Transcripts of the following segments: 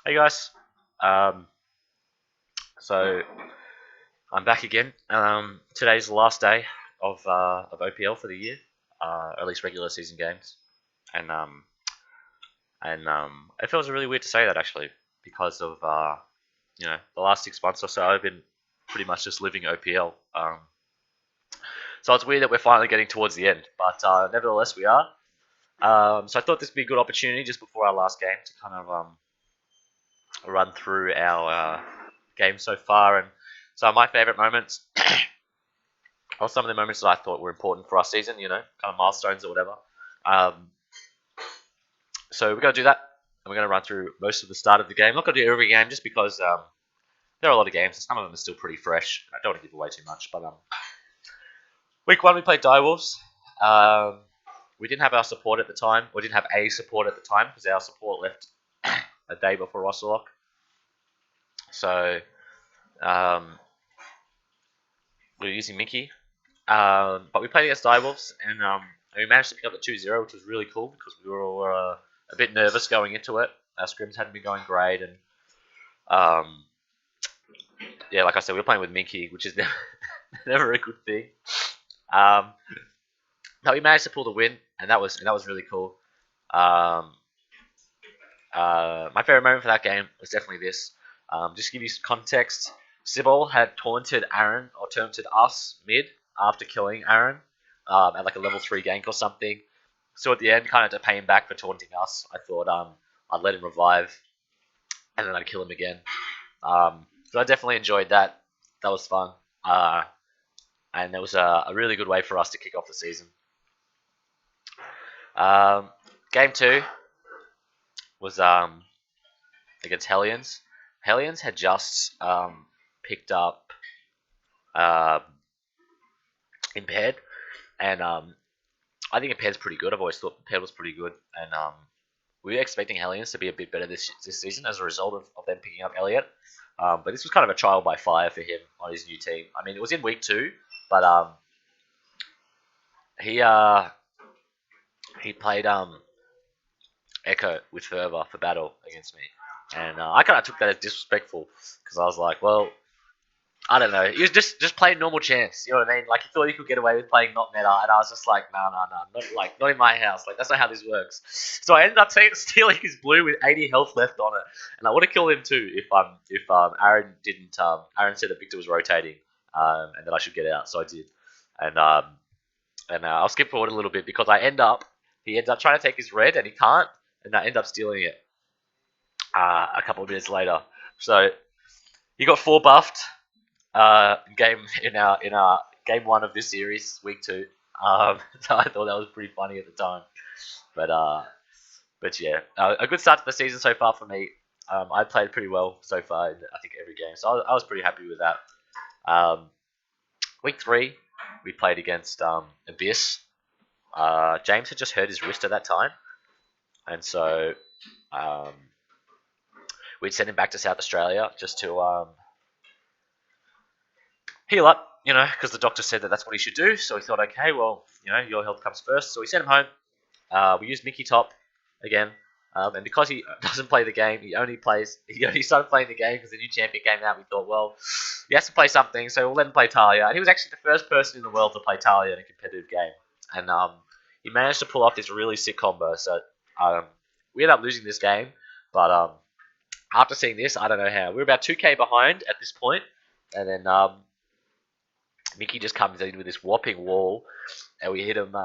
Hey guys, um, so I'm back again. Today's the last day of OPL for the year, or at least regular season games, and it feels really weird to say that actually because of the last 6 months or so I've been pretty much just living OPL. So it's weird that we're finally getting towards the end, but nevertheless we are. So I thought this would be a good opportunity just before our last game to kind of run through our game so far and so my favourite moments, or some of the moments that I thought were important for our season, kind of milestones or whatever. Um, so we're going to do that, and we're going to run through most of the start of the game. I'm not going to do every game just because there are a lot of games, and some of them are still pretty fresh. I don't want to give away too much, but week one we played Direwolves. We didn't have our support at the time, or didn't have a support at the time, because our support left a day before Ocelot. So we were using Mickey. But we played against Direwolves, and we managed to pick up the 2-0, which was really cool because we were all a bit nervous going into it. Our scrims hadn't been going great, and yeah, like I said, we were playing with Minky, which is never a good thing. But we managed to pull the win, and that was really cool. My favorite moment for that game was definitely this. Just to give you some context, Sybil had taunted Aaron, or taunted us mid after killing Aaron at like a level 3 gank or something. So at the end, kind of to pay him back for taunting us, I thought I'd let him revive and then I'd kill him again. So I definitely enjoyed that. That was fun. And it was a really good way for us to kick off the season. Game 2 was against Hellions. Hellions had just picked up Impaired, and I think Impaired's pretty good. I've always thought Impaired was pretty good, and we were expecting Hellions to be a bit better this season as a result of them picking up Elliot. But this was kind of a trial by fire for him on his new team. I mean, it was in week 2, but he played Echo with Fervor for battle against me, and I kind of took that as disrespectful because I was like, well, I don't know. He was just playing normal chance. You know what I mean? Like he thought he could get away with playing not meta, and I was just like, no, not in my house. Like that's not how this works. So I ended up stealing his blue with 80 health left on it, and I would have killed him too if Aaron didn't. Aaron said that Victor was rotating, and that I should get out, so I did. And I'll skip forward a little bit because he ends up trying to take his red, and he can't, and I end up stealing it a couple of minutes later. So he got 4 buffed. Game in our game 1 of this series, week 2. So I thought that was pretty funny at the time, but yeah, a good start to the season so far for me. I played pretty well so far in I think every game, so I was pretty happy with that. Week 3, we played against Abyss. James had just hurt his wrist at that time, and so we'd sent him back to South Australia just to heal up, because the doctor said that that's what he should do. So he thought, okay, well, your health comes first. So we sent him home. We used Mickey top again, and because he doesn't play the game, he only started playing the game because the new champion came out. We thought, well, he has to play something, so we'll let him play Talia. And he was actually the first person in the world to play Talia in a competitive game, and he managed to pull off this really sick combo. So we ended up losing this game, but after seeing this, I don't know how. We're about 2k behind at this point, and then Mickey just comes in with this whopping wall, and we hit him.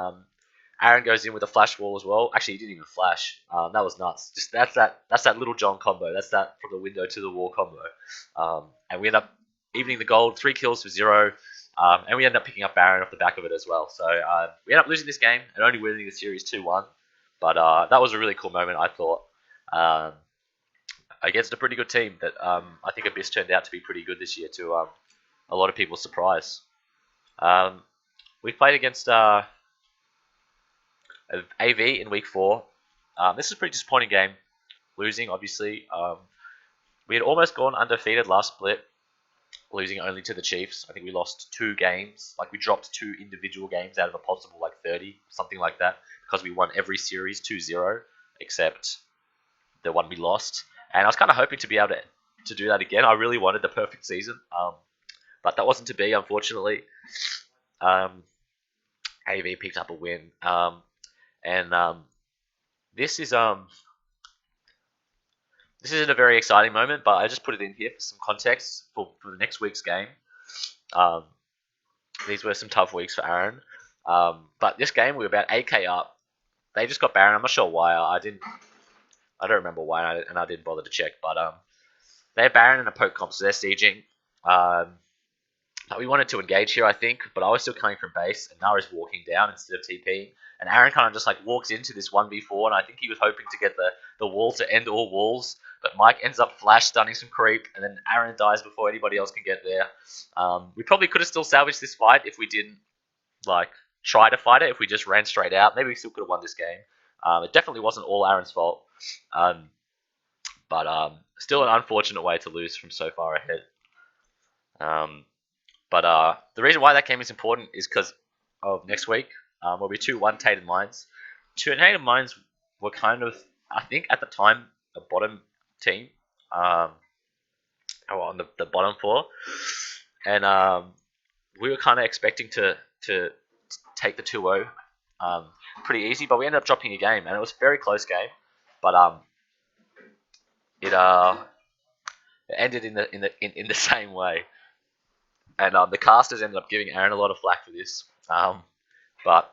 Aaron goes in with a flash wall as well. Actually, he didn't even flash. That was nuts. Just that's that Little John combo. That's that from the window to the wall combo. And we end up evening the gold, 3 kills for 0, and we end up picking up Baron off the back of it as well. So we end up losing this game and only winning the series 2-1. But that was a really cool moment, I thought. Against a pretty good team that I think Abyss turned out to be pretty good this year to a lot of people's surprise. We played against AV in week 4. This was a pretty disappointing game, losing obviously. We had almost gone undefeated last split, losing only to the Chiefs. I think we lost 2 games. Like we dropped 2 individual games out of a possible like 30, something like that, because we won every series 2-0 except the one we lost. and I was kind of hoping to be able to do that again. I really wanted the perfect season, but that wasn't to be, unfortunately. Um, AV picked up a win, and this is this isn't a very exciting moment, but I just put it in here for some context for the next week's game. Um, these were some tough weeks for Aaron, but this game we were about 8k up. They just got Baron. I'm not sure why. I don't remember why, and I didn't bother to check. But they have Baron and a poke comp, so they're sieging. We wanted to engage here, I think, but I was still coming from base, and Nara's walking down instead of TPing. And Aaron kind of just like walks into this 1v4, and I think he was hoping to get the wall to end all walls. But Mike ends up flash stunning some creep, and then Aaron dies before anybody else can get there. We probably could have still salvaged this fight if we didn't like try to fight it. If we just ran straight out, maybe we still could have won this game. It definitely wasn't all Aaron's fault, but still an unfortunate way to lose from so far ahead. But the reason why that game is important is because of next week. Will be 2-1 Tainted Minds. Tainted Minds were kind of, I think, at the time, the bottom team. On the bottom four. And we were kind of expecting to take the 2-0 pretty easy, but we ended up dropping a game, and it was a very close game. But it ended in the same way. And the casters ended up giving Aaron a lot of flack for this. But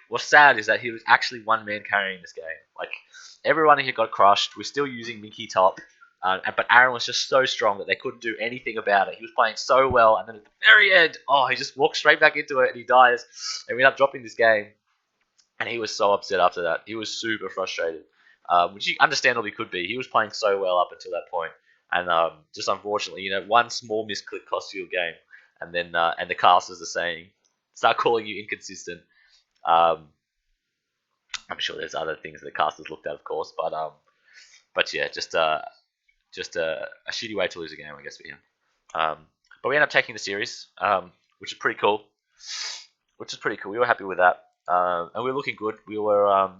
what's sad is that he was actually one man carrying this game. Like, everyone here got crushed. We're still using Mickey top. But Aaron was just so strong that they couldn't do anything about it. He was playing so well. And then at the very end, he just walked straight back into it and he dies. And we end up dropping this game. And he was so upset after that. He was super frustrated. Which he understandably could be. He was playing so well up until that point. And just unfortunately, one small misclick cost you a game, and then and the casters are saying, start calling you inconsistent. I'm sure there's other things that the casters looked at, of course, but yeah, just a shitty way to lose a game, I guess, for him. But we ended up taking the series, which is pretty cool. We were happy with that, and we were looking good. We were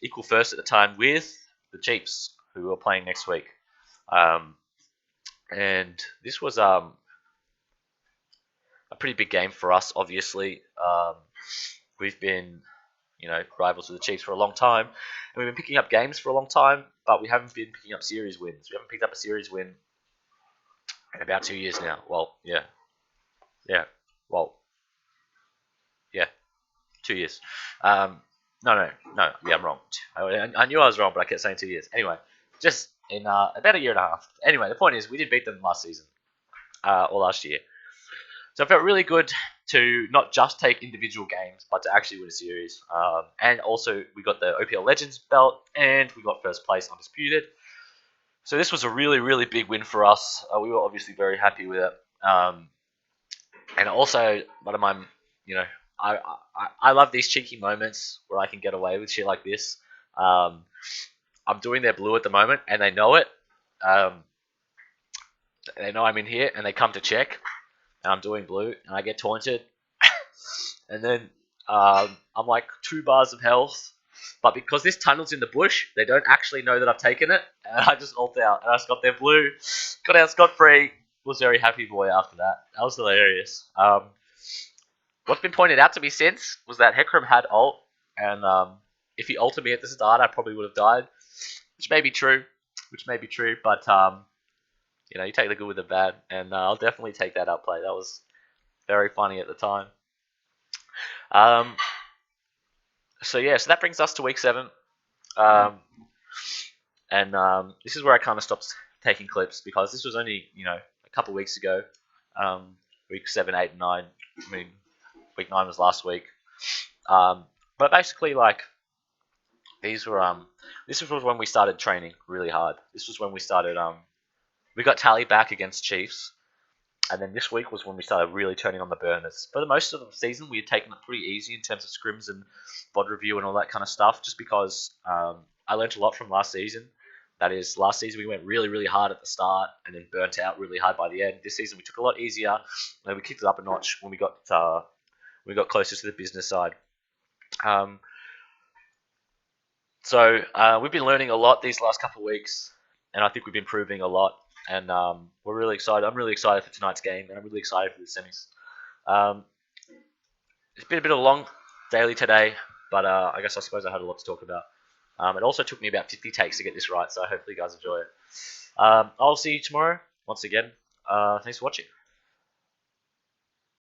equal first at the time with the Chiefs, who were playing next week. And this was a pretty big game for us, obviously. We've been, rivals with the Chiefs for a long time. And we've been picking up games for a long time, but we haven't been picking up series wins. We haven't picked up a series win in about 2 years now. Well, yeah. Yeah. Well, yeah. 2 years. No. Yeah, I'm wrong. I knew I was wrong, but I kept saying 2 years. Anyway, just in about a year and a half. Anyway, the point is, we did beat them last season, or last year. So it felt really good to not just take individual games, but to actually win a series. And also, we got the OPL Legends belt, and we got first place undisputed. So this was a really, really big win for us. We were obviously very happy with it. And also, one of my, I love these cheeky moments where I can get away with shit like this. I'm doing their blue at the moment, and they know it. They know I'm in here, and they come to check, and I'm doing blue, and I get taunted. And then I'm like 2 bars of health, but because this tunnel's in the bush, they don't actually know that I've taken it, and I just ult out, and I just got their blue, got out scot-free. Was very happy boy after that. That was hilarious. What's been pointed out to me since was that Hecarim had ult, and if he ulted me at the start, I probably would have died. Which may be true, but you take the good with the bad, and I'll definitely take that outplay. That was very funny at the time. So that brings us to week 7, and this is where I kind of stopped taking clips because this was only a couple weeks ago. Week 7, 8, and 9. I mean, week 9 was last week. But basically, like, these were this was when we started training really hard. This was when we started we got Tally back against Chiefs, and then this week was when we started really turning on the burners. For the most of the season, we had taken it pretty easy in terms of scrims and VOD review and all that kind of stuff, just because I learned a lot from last season. That is, last season we went really, really hard at the start and then burnt out really hard by the end. This season we took a lot easier, and then we kicked it up a notch when we got closer to the business side. So we've been learning a lot these last couple of weeks. and I think we've been improving a lot. And we're really excited. I'm really excited for tonight's game, and I'm really excited for the semis. Um, it's been a bit of a long daily today, but I suppose I had a lot to talk about. It also took me about 50 takes to get this right, so hopefully you guys enjoy it. I'll see you tomorrow. Once again, thanks for watching.